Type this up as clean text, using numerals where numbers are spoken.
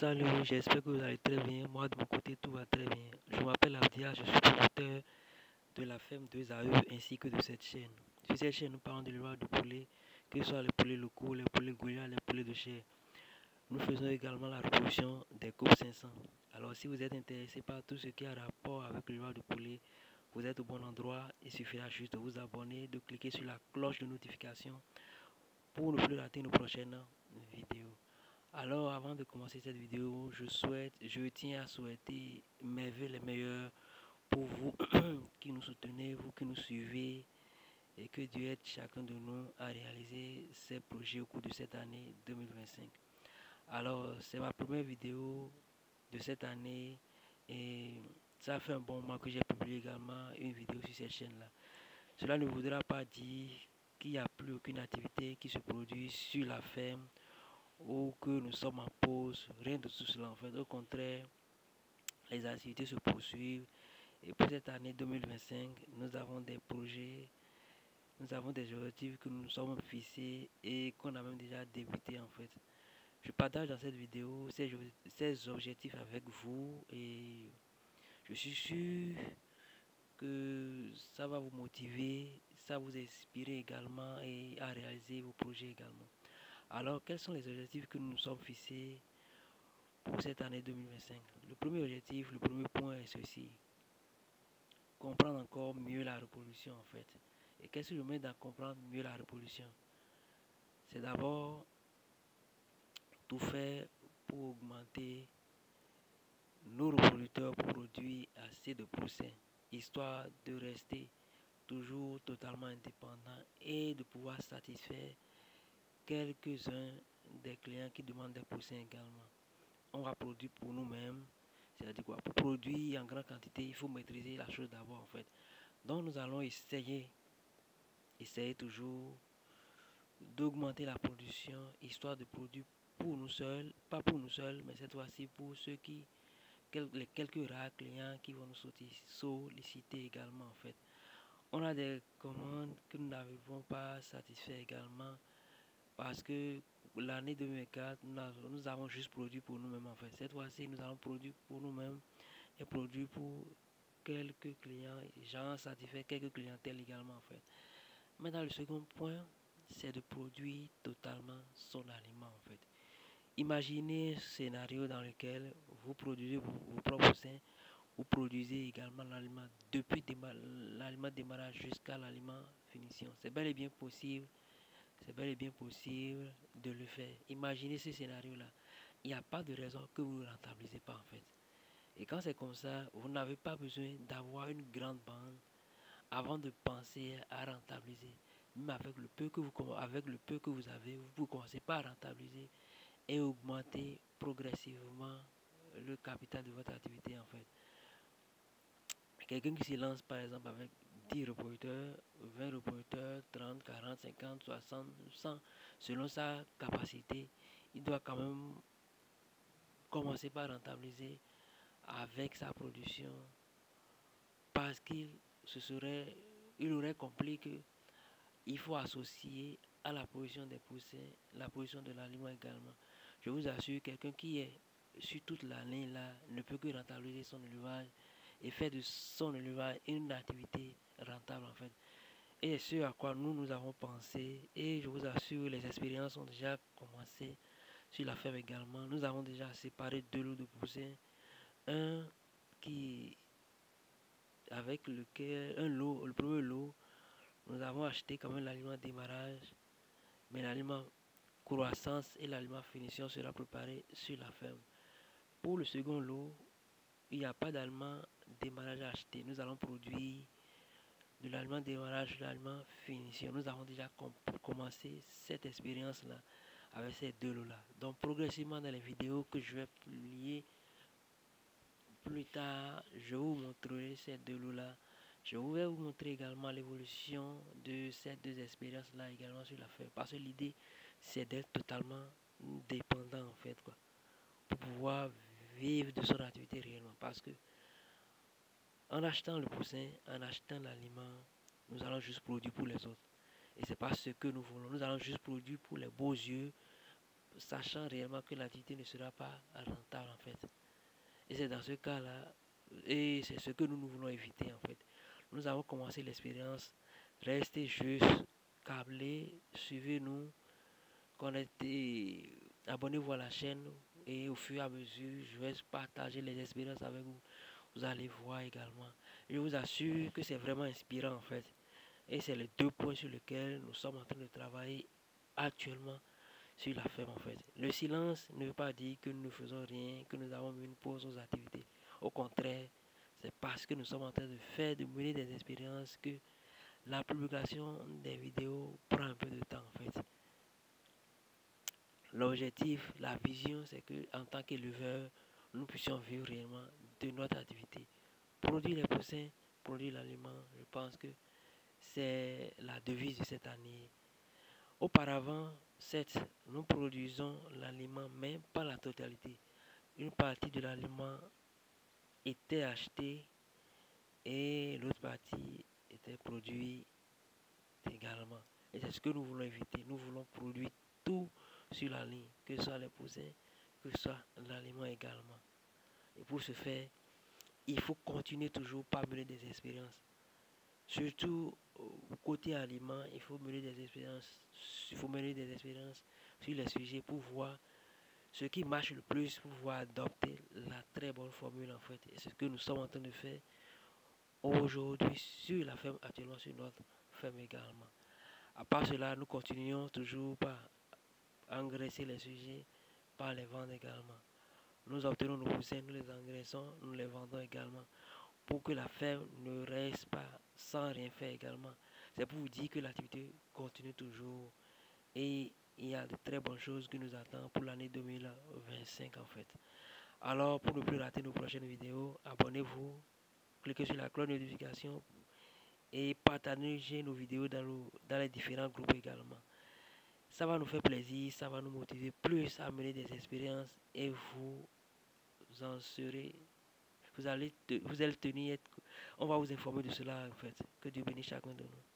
Salut, j'espère que vous allez très bien. Moi, de mon côté, tout va très bien. Je m'appelle Abdia, je suis producteur de la ferme 2AE ainsi que de cette chaîne. Sur cette chaîne, nous parlons de l'élevage de poulets, que ce soit les poulets locaux, les poulets goya, les poulets de chair. Nous faisons également la reproduction des coupes 500. Alors, si vous êtes intéressé par tout ce qui a rapport avec l'élevage de poulets, vous êtes au bon endroit. Il suffira juste de vous abonner, de cliquer sur la cloche de notification pour ne plus rater nos prochaines vidéos. Alors, avant de commencer cette vidéo, je tiens à souhaiter mes vœux les meilleurs pour vous qui nous soutenez, vous qui nous suivez, et que Dieu aide chacun de nous à réaliser ses projets au cours de cette année 2025. Alors, c'est ma première vidéo de cette année et ça fait un bon moment que j'ai publié également une vidéo sur cette chaîne-là. Cela ne voudra pas dire qu'il n'y a plus aucune activité qui se produit sur la ferme ou que nous sommes en pause, rien de tout cela en fait. Au contraire, les activités se poursuivent et pour cette année 2025, nous avons des projets, nous avons des objectifs que nous nous sommes fixés et qu'on a même déjà débuté en fait. Je partage dans cette vidéo ces objectifs avec vous et je suis sûr que ça va vous motiver, ça va vous inspirer également et à réaliser vos projets également. Alors, quels sont les objectifs que nous nous sommes fixés pour cette année 2025? Le premier objectif, le premier point est ceci: comprendre encore mieux la reproduction en fait. Et qu'est-ce que je mets dans comprendre mieux la reproduction? C'est d'abord tout faire pour augmenter nos reproducteurs pour produire assez de poussins, histoire de rester toujours totalement indépendant et de pouvoir satisfaire quelques-uns des clients qui demandent des poussins également. On va produire pour nous-mêmes. C'est-à-dire quoi? Pour produire en grande quantité, il faut maîtriser la chose d'abord en fait. Donc nous allons essayer toujours d'augmenter la production, histoire de produire pour nous seuls, pas pour nous seuls, mais cette fois-ci pour les quelques rares clients qui vont nous solliciter également en fait. On a des commandes que nous n'arrivons pas à satisfaire également parce que l'année 2004, nous avons juste produit pour nous-mêmes en fait. Cette fois-ci, nous allons produire pour nous-mêmes et produire pour quelques clients, j'en satisfait quelques clientèles également en fait. Maintenant, le second point, c'est de produire totalement son aliment en fait. Imaginez un scénario dans lequel vous produisez vos propres seins, vous produisez également l'aliment depuis l'aliment démarrage jusqu'à l'aliment finition. C'est bel et bien possible. C'est bel et bien possible de le faire. Imaginez ce scénario-là. Il n'y a pas de raison que vous ne rentabilisez pas en fait. Et quand c'est comme ça, vous n'avez pas besoin d'avoir une grande bande avant de penser à rentabiliser. Même avec le peu que vous avez, vous pouvez commencer par rentabiliser et augmenter progressivement le capital de votre activité en fait. Quelqu'un qui se lance par exemple avec 10 reproducteurs, 20 reproducteurs, 30, 40, 50, 60, 100, selon sa capacité, il doit quand même commencer par rentabiliser avec sa production parce il aurait compris qu'il faut associer à la production des poussins la production de l'aliment également. Je vous assure, quelqu'un qui est sur toute l'année là ne peut que rentabiliser son élevage et faire de son élevage une activité rentable en fait. Et c'est ce à quoi nous avons pensé et je vous assure, les expériences ont déjà commencé sur la ferme également. Nous avons déjà séparé deux lots de poussins, un qui avec lequel le premier lot, nous avons acheté quand même l'aliment démarrage, mais l'aliment croissance et l'aliment finition sera préparé sur la ferme. Pour le second lot, il n'y a pas d'aliment démarrage à acheter. Nous allons produire de l'aliment démarrage, de l'aliment finition. Nous avons déjà commencé cette expérience-là avec ces deux lots-là. Donc progressivement dans les vidéos que je vais publier plus tard, je vous montrerai ces deux lots-là. Je vais vous montrer également l'évolution de ces deux expériences-là également sur la ferme. Parce que l'idée, c'est d'être totalement dépendant en fait, quoi, pour pouvoir vivre de son activité réellement. Parce que en achetant le poussin, en achetant l'aliment, nous allons juste produire pour les autres. Et c'est pas ce que nous voulons. Nous allons juste produire pour les beaux yeux, sachant réellement que l'activité ne sera pas rentable en fait. Et c'est dans ce cas-là, et c'est ce que nous voulons éviter en fait. Nous avons commencé l'expérience, restez juste câblés, suivez-nous, connectez, abonnez-vous à la chaîne et au fur et à mesure, je vais partager les expériences avec vous. Vous allez voir également. Je vous assure que c'est vraiment inspirant en fait. Et c'est les deux points sur lesquels nous sommes en train de travailler actuellement sur la ferme en fait. Le silence ne veut pas dire que nous ne faisons rien, que nous avons mis une pause aux activités. Au contraire, c'est parce que nous sommes en train de faire, de mener des expériences que la publication des vidéos prend un peu de temps en fait. L'objectif, la vision, c'est que en tant qu'éleveur, nous puissions vivre réellement de notre activité. Produire les poussins, produire l'aliment, je pense que c'est la devise de cette année. Auparavant, certes, nous produisons l'aliment, mais pas la totalité. Une partie de l'aliment était achetée et l'autre partie était produite également. Et c'est ce que nous voulons éviter. Nous voulons produire tout sur la ligne, que ce soit les poussins, que ce soit l'aliment également. Et pour ce faire, il faut continuer toujours par mener des expériences. Surtout côté aliment, il faut mener des expériences. Il faut mener des expériences sur les sujets pour voir ce qui marche le plus, pour pouvoir adopter la très bonne formule en fait. Et c'est ce que nous sommes en train de faire aujourd'hui sur la ferme, actuellement sur notre ferme également. À part cela, nous continuons toujours par engraisser les sujets, par les vendre également. Nous obtenons nos poussins, nous les engraissons, nous les vendons également pour que la ferme ne reste pas sans rien faire également. C'est pour vous dire que l'activité continue toujours et il y a de très bonnes choses qui nous attendent pour l'année 2025 en fait. Alors pour ne plus rater nos prochaines vidéos, abonnez-vous, cliquez sur la cloche de notification et partagez nos vidéos dans les différents groupes également. Ça va nous faire plaisir, ça va nous motiver plus à mener des expériences et vous en serez, vous allez tenir, on va vous informer de cela en fait. Que Dieu bénisse chacun de nous.